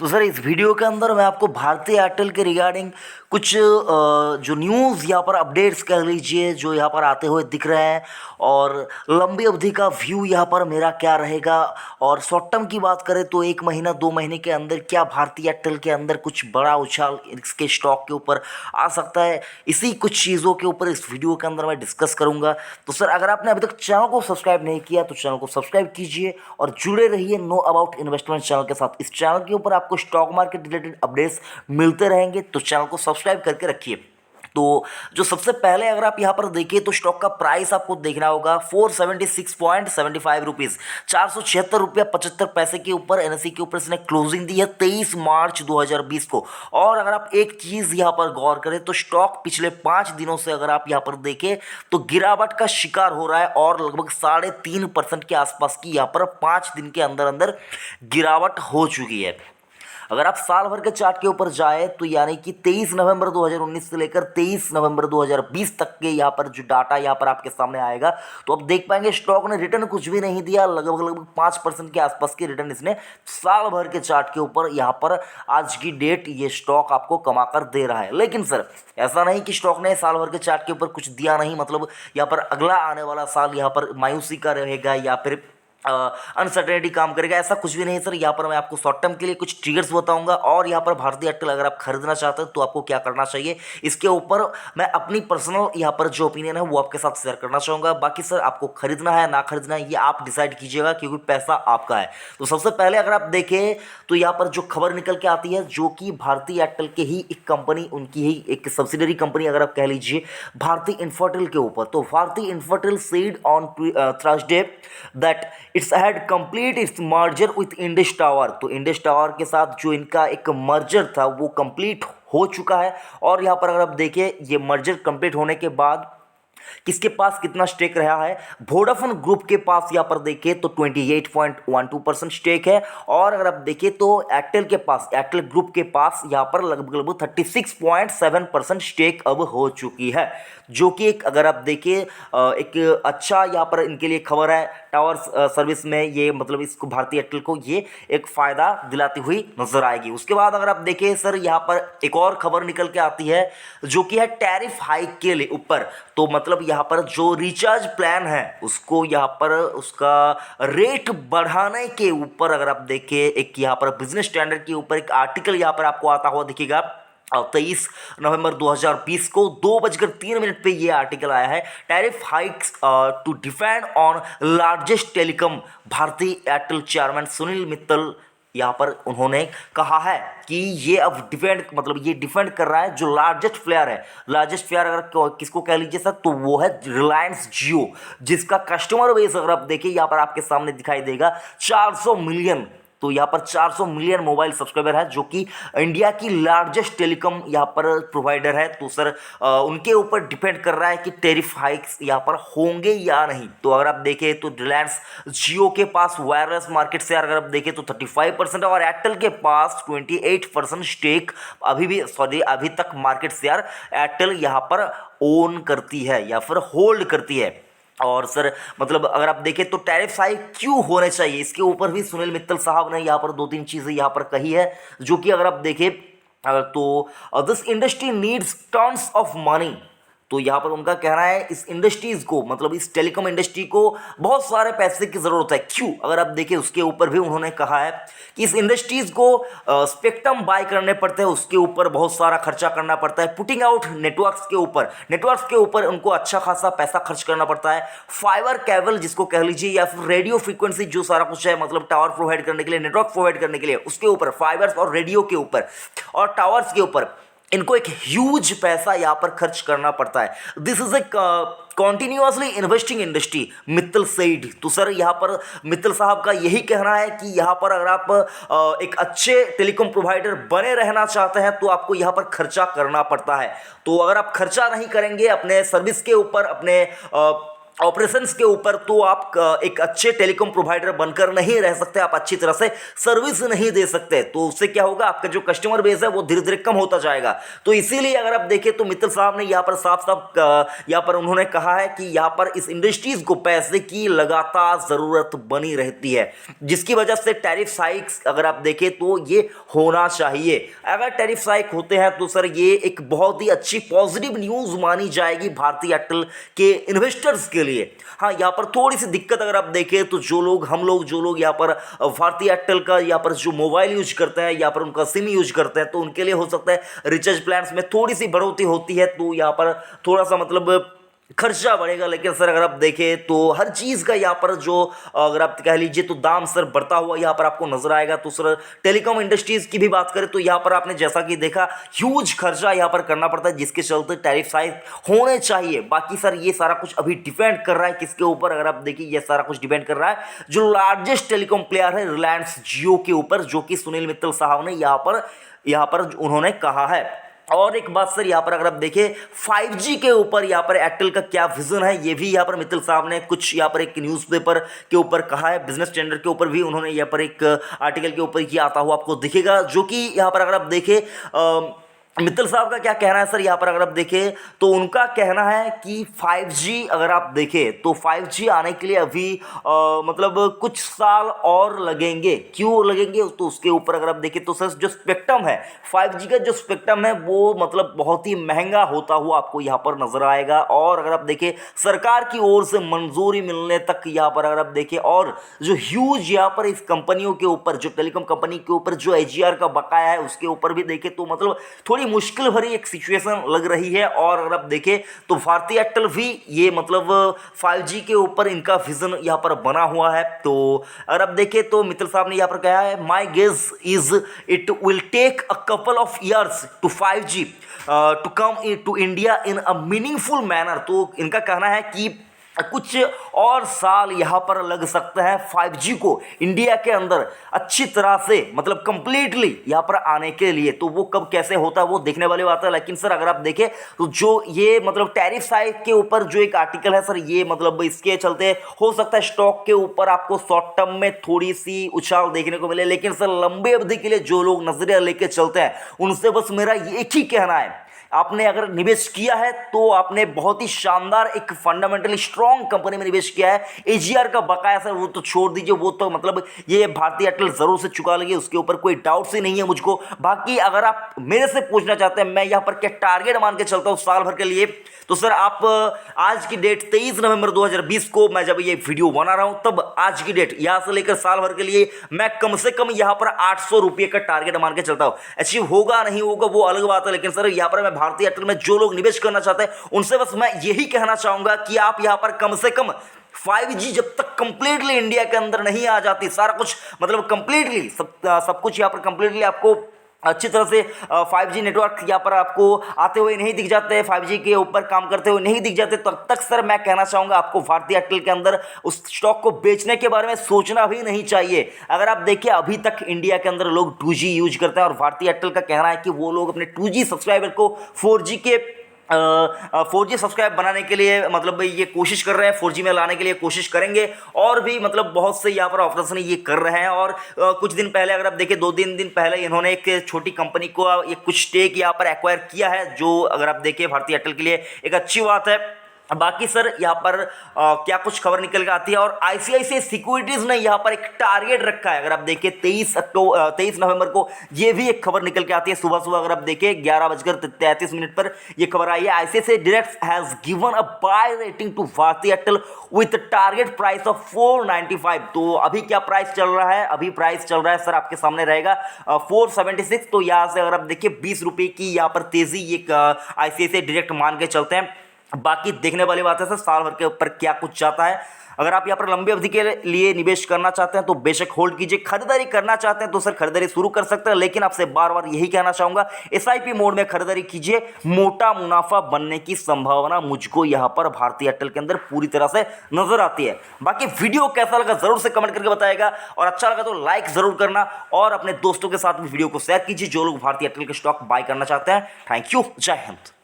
तो सर इस वीडियो के अंदर मैं आपको भारतीय एयरटेल के रिगार्डिंग कुछ जो न्यूज़ यहाँ पर अपडेट्स कह लीजिए जो यहाँ पर आते हुए दिख रहे हैं और लंबी अवधि का व्यू यहाँ पर मेरा क्या रहेगा। और शॉर्ट टर्म की बात करें तो 1 महीना 2 महीने के अंदर क्या भारतीय एयरटेल के अंदर कुछ बड़ा उछाल इसके स्टॉक के ऊपर आ सकता है, इसी कुछ चीज़ों के ऊपर इस वीडियो के अंदर मैं डिस्कस करूँगा। तो सर अगर आपने अभी तक चैनल को सब्सक्राइब नहीं किया तो चैनल को सब्सक्राइब कीजिए और जुड़े रहिए नो अबाउट इन्वेस्टमेंट चैनल के साथ। इस चैनल के ऊपर आपको स्टॉक मार्केट रिलेटेड अपडेट्स मिलते रहेंगे, तो चैनल को सब्सक्राइब करके रखिए। तो जो सबसे पहले अगर आप यहाँ पर देखिए तो स्टॉक का प्राइस आपको देखना होगा 476.75 रुपीज़, 476 रुपया 75 पैसे के ऊपर एनएसई के ऊपर इसने क्लोजिंग दी है 23 मार्च 2020 को। और अगर आप एक चीज़ यहाँ पर गौर करें तो स्टॉक पिछले 5 दिनों से अगर आप यहाँ पर देखें तो गिरावट का शिकार हो रहा है और लगभग 3.5% के आसपास की यहाँ पर 5 दिन के अंदर अंदर गिरावट हो चुकी है। अगर आप साल भर के चार्ट के ऊपर जाए तो यानी कि 23 नवंबर 2019 से लेकर 23 नवंबर 2020 तक के यहाँ पर जो डाटा यहाँ पर आपके सामने आएगा तो आप देख पाएंगे स्टॉक ने रिटर्न कुछ भी नहीं दिया, लगभग 5% के आसपास की रिटर्न इसने साल भर के चार्ट के ऊपर यहाँ पर आज की डेट ये स्टॉक आपको कमा कर दे रहा है। लेकिन सर ऐसा नहीं कि स्टॉक ने साल भर के चार्ट के ऊपर कुछ दिया नहीं, मतलब यहाँ पर अगला आने वाला साल यहाँ पर मायूसी का रहेगा या फिर अनसर्टेनिटी काम करेगा, ऐसा कुछ भी नहीं सर। यहाँ पर मैं आपको शॉर्ट टर्म के लिए कुछ ट्रिगर्स बताऊंगा और यहाँ पर भारतीय एयरटेल अगर आप खरीदना चाहते हैं तो आपको क्या करना चाहिए, इसके ऊपर मैं अपनी पर्सनल यहाँ पर जो ओपिनियन है वो आपके साथ शेयर करना चाहूँगा। बाकी सर आपको खरीदना है ना खरीदना है ये आप डिसाइड कीजिएगा क्योंकि पैसा आपका है। तो सबसे पहले अगर आप देखें तो यहाँ पर जो खबर निकल के आती है जो कि भारतीय एयरटेल के ही एक कंपनी, उनकी ही एक सब्सिडरी कंपनी अगर आप कह लीजिए भारतीय इन्फोटेल के ऊपर, तो भारतीय Infotel said on Thursday that it's had complete it's merger with Indus tower. तो इंडस टावर के साथ जो इनका एक मर्जर था वो कंप्लीट हो चुका है। और यहाँ पर अगर आप देखें ये मर्जर कंप्लीट होने के बाद किसके पास कितना स्टेक रहा है, वोडाफोन ग्रुप के पास यहाँ पर देखें तो 28.12% स्टेक है। और अगर आप देखें तो एयरटेल के पास, एयरटेल ग्रुप के पास यहाँ पर लगभग 36.7% स्टेक अब हो चुकी है, जो कि एक अगर आप देखें एक अच्छा यहाँ पर इनके लिए खबर है। टावर सर्विस में ये मतलब इसको भारतीय एयरटेल को ये एक फ़ायदा दिलाती हुई नजर आएगी। उसके बाद अगर आप देखें सर यहाँ पर एक और खबर निकल के आती है जो कि है टैरिफ हाइक के लिए ऊपर। तो मतलब यहाँ पर जो रिचार्ज प्लान है उसको यहाँ पर उसका रेट बढ़ाने के ऊपर अगर आप देखें एक यहाँ पर बिजनेस स्टैंडर्ड के ऊपर एक आर्टिकल यहाँ पर आपको आता हुआ दिखेगा। 23 नवंबर 2020 को 2:03 पे ये आर्टिकल आया है। Tariff hikes to defend on largest telecom, Bharti Airtel chairman Sunil Mittal यहाँ पर उन्होंने कहा है कि ये अब डिफेंड मतलब ये डिफेंड कर रहा है जो लार्जेस्ट प्लेयर है। लार्जेस्ट प्लेयर अगर किसको कह लीजिए सर तो वो है रिलायंस जियो, जिसका कस्टमर बेस अगर आप देखिए यहाँ पर आपके सामने दिखाई देगा 400 मिलियन। तो यहाँ पर 400 मिलियन मोबाइल सब्सक्राइबर है जो कि इंडिया की लार्जेस्ट टेलीकॉम यहाँ पर प्रोवाइडर है। तो सर उनके ऊपर डिपेंड कर रहा है कि टैरिफ हाइक्स यहाँ पर होंगे या नहीं। तो अगर आप देखें तो रिलायंस जियो के पास वायरलेस मार्केट शेयर अगर आप देखें तो 35% है और एयरटेल के पास 28% स्टेक अभी तक मार्केट शेयर एयरटेल यहाँ पर ओन करती है या फिर होल्ड करती है। और सर मतलब अगर आप देखें तो टैरिफ हाइक क्यों होने चाहिए इसके ऊपर भी सुनील मित्तल साहब ने यहाँ पर 2-3 चीज़ें यहाँ पर कही है जो कि अगर आप देखें तो this industry needs tons of money. तो यहाँ पर उनका कहना है इस इंडस्ट्रीज़ को मतलब इस टेलीकॉम इंडस्ट्री को बहुत सारे पैसे की ज़रूरत है। क्यों अगर आप देखें उसके ऊपर भी उन्होंने कहा है कि इस इंडस्ट्रीज़ को स्पेक्ट्रम बाय करने पड़ते हैं, उसके ऊपर बहुत सारा खर्चा करना पड़ता है। पुटिंग आउट नेटवर्क्स के ऊपर उनको अच्छा खासा पैसा खर्च करना पड़ता है। फाइबर केबल जिसको कह लीजिए या फिर रेडियो फ्रीक्वेंसी जो सारा कुछ है मतलब टावर प्रोवाइड करने के लिए, नेटवर्क प्रोवाइड करने के लिए उसके ऊपर फाइबर्स और रेडियो के ऊपर और टावर्स के ऊपर इनको एक ह्यूज पैसा यहाँ पर खर्च करना पड़ता है। This is a continuously investing industry Mittal said. तो सर यहाँ पर मित्तल साहब का यही कहना है कि यहाँ पर अगर आप एक अच्छे टेलीकॉम प्रोवाइडर बने रहना चाहते हैं तो आपको यहाँ पर खर्चा करना पड़ता है। तो अगर आप खर्चा नहीं करेंगे अपने सर्विस के ऊपर, अपने ऑपरेशंस के ऊपर, तो आप एक अच्छे टेलीकॉम प्रोवाइडर बनकर नहीं रह सकते, आप अच्छी तरह से सर्विस नहीं दे सकते। तो उससे क्या होगा, आपका जो कस्टमर बेस है वो धीरे धीरे कम होता जाएगा। तो इसीलिए अगर आप देखें तो मित्तल साहब ने यहाँ पर साफ साफ यहाँ पर उन्होंने कहा है कि यहाँ पर इस इंडस्ट्रीज को पैसे की लगातार ज़रूरत बनी रहती है, जिसकी वजह से टैरिफ हाइक्स अगर आप देखें तो ये होना चाहिए। अगर टैरिफ हाइक होते हैं तो सर ये एक बहुत ही अच्छी पॉजिटिव न्यूज़ मानी जाएगी भारतीय एयरटेल के इन्वेस्टर्स के लिए। हाँ, यहाँ पर थोड़ी सी दिक्कत अगर आप देखें तो जो लोग यहाँ पर भारतीय एयरटेल का यहाँ पर जो मोबाइल यूज करते हैं, यहाँ पर उनका सिम यूज करते हैं, तो उनके लिए हो सकता है रिचार्ज प्लान्स में थोड़ी सी बढ़ोतरी होती है, तो यहाँ पर थोड़ा सा मतलब खर्चा बढ़ेगा। लेकिन सर अगर आप देखें तो हर चीज़ का यहाँ पर जो अगर आप कह लीजिए तो दाम सर बढ़ता हुआ यहाँ पर आपको नजर आएगा। तो सर टेलीकॉम इंडस्ट्रीज की भी बात करें तो यहाँ पर आपने जैसा कि देखा ह्यूज खर्चा यहाँ पर करना पड़ता है, जिसके चलते टैरिफ हाइक होने चाहिए। बाकी सर ये सारा कुछ अभी डिपेंड कर रहा है किसके ऊपर, अगर आप देखिए ये सारा कुछ डिपेंड कर रहा है जो लार्जेस्ट टेलीकॉम प्लेयर है रिलायंस जियो के ऊपर, जो कि सुनील मित्तल साहब ने यहाँ पर उन्होंने कहा है। और एक बात सर यहाँ पर अगर आप देखें 5G के ऊपर यहाँ पर एयरटेल का क्या विजन है, ये भी यहाँ पर मित्तल साहब ने कुछ यहाँ पर एक न्यूज़पेपर के ऊपर कहा है, बिजनेस स्टैंडर्ड के ऊपर भी उन्होंने यहाँ पर एक आर्टिकल के ऊपर किया आता हुआ आपको दिखेगा, जो कि यहाँ पर अगर आप देखें मित्तल साहब का क्या कहना है सर, यहाँ पर अगर आप देखें तो उनका कहना है कि 5G अगर आप देखें तो 5G आने के लिए अभी मतलब कुछ साल और लगेंगे। क्यों लगेंगे तो उसके ऊपर अगर आप देखें तो सर जो स्पेक्ट्रम है 5G का जो स्पेक्ट्रम है वो मतलब बहुत ही महंगा होता हुआ आपको यहाँ पर नजर आएगा। और अगर आप देखें सरकार की ओर से मंजूरी मिलने तक यहाँ पर अगर आप देखें, और जो ह्यूज यहाँ पर इस कंपनियों के ऊपर जो टेलीकॉम कंपनी के ऊपर जो AGR का बकाया है उसके ऊपर भी देखें तो मतलब थोड़ी मुश्किल भरी एक सिचुएशन लग रही है। और अगर आप देखें तो भारतीय एयरटेल भी ये मतलब 5G के ऊपर इनका विजन यहाँ पर बना हुआ है। तो अगर आप देखें तो मित्तल साहब ने यहाँ पर कहा है my guess is it will take a couple of years to 5G to come to India in a meaningful manner. तो इनका कहना है कि कुछ और साल यहाँ पर लग सकते हैं 5G को इंडिया के अंदर अच्छी तरह से मतलब कंप्लीटली यहाँ पर आने के लिए। तो वो कब कैसे होता है वो देखने वाली बात है। लेकिन सर अगर आप देखें तो जो ये मतलब टैरिफ हाइक के ऊपर जो एक आर्टिकल है सर, ये मतलब इसके चलते हो सकता है स्टॉक के ऊपर आपको शॉर्ट टर्म में थोड़ी सी उछाल देखने को मिले। लेकिन सर लंबे अवधि के लिए जो लोग नजरिया लेके चलते हैं उनसे बस मेरा एक ही कहना है, आपने अगर निवेश किया है तो आपने बहुत ही शानदार एक फंडामेंटली स्ट्रॉन्ग कंपनी में निवेश किया है। AGR का बकाया सर वो तो छोड़ दीजिए, वो तो मतलब ये भारतीय एयरटेल जरूर से चुका लेगी, उसके ऊपर कोई डाउट ही नहीं है मुझको। बाकी अगर आप मेरे से पूछना चाहते हैं मैं यहाँ पर क्या टारगेट मान के चलता हूँ साल भर के लिए, तो सर आप आज की डेट 23 नवंबर 2020 को मैं जब ये वीडियो बना रहा हूँ तब आज की डेट यहाँ से लेकर साल भर के लिए मैं कम से कम यहाँ पर 800 रुपये का टारगेट मान के चलता हूँ। अचीव होगा नहीं होगा वो अलग बात है, लेकिन सर यहाँ पर मैं भारतीय एयरटेल में जो लोग निवेश करना चाहते हैं उनसे बस मैं यही कहना चाहूंगा कि आप यहाँ पर कम से कम 5G जब तक कंप्लीटली इंडिया के अंदर नहीं आ जाती, सारा कुछ मतलब कंप्लीटली सब कुछ यहाँ पर कंप्लीटली आपको अच्छी तरह से 5G नेटवर्क यहाँ पर आपको आते हुए नहीं दिख जाते, 5G के ऊपर काम करते हुए नहीं दिख जाते, तब तक सर मैं कहना चाहूँगा आपको भारतीय एयरटेल के अंदर उस स्टॉक को बेचने के बारे में सोचना भी नहीं चाहिए। अगर आप देखिए अभी तक इंडिया के अंदर लोग 2G यूज करते हैं और भारतीय एयरटेल का कहना है कि वो लोग अपने 2G सब्सक्राइबर को 4G सब्सक्राइब बनाने के लिए मतलब ये कोशिश कर रहे हैं, 4G में लाने के लिए कोशिश करेंगे। और भी मतलब बहुत से यहाँ पर ऑपरेशन ये कर रहे हैं। और कुछ दिन पहले अगर आप देखें 2-3 दिन पहले इन्होंने एक छोटी कंपनी को ये कुछ स्टेक यहाँ पर एक्वायर किया है, जो अगर आप देखें भारतीय एयरटेल के लिए एक अच्छी बात है। बाकी सर यहाँ पर क्या कुछ खबर निकल के आती है, और ICICI सिक्योरिटीज ने यहाँ पर एक टारगेट रखा है। अगर आप देखें 23 नवंबर को ये भी एक खबर निकल के आती है सुबह अगर आप देखें 11:33 पर ये खबर आई है। ICICI direct has given a buy rating to Bharti Airtel with target price of 495। तो अभी क्या प्राइस चल रहा है, अभी प्राइस चल रहा है सर आपके सामने रहेगा 476। तो यहाँ से अगर आप देखिए 20 रुपये की यहाँ पर तेजी ये ICICI डायरेक्ट मान के चलते हैं। बाकी देखने वाली बात है सर साल भर के ऊपर क्या कुछ जाता है। अगर आप यहाँ पर लंबी अवधि के लिए निवेश करना चाहते हैं तो बेशक होल्ड कीजिए, खरीदारी करना चाहते हैं तो सर खरीदारी शुरू कर सकते हैं। लेकिन आपसे बार बार यही कहना चाहूंगा SIP मोड में खरीदारी कीजिए, मोटा मुनाफा बनने की संभावना मुझको यहाँ पर भारतीय एयरटेल के अंदर पूरी तरह से नजर आती है। बाकी वीडियो कैसा लगा जरूर से कमेंट करके बताएगा, और अच्छा लगा तो लाइक जरूर करना, और अपने दोस्तों के साथ भी वीडियो को शेयर कीजिए जो लोग भारतीय एयरटेल के स्टॉक बाय करना चाहते हैं। थैंक यू, जय हिंद।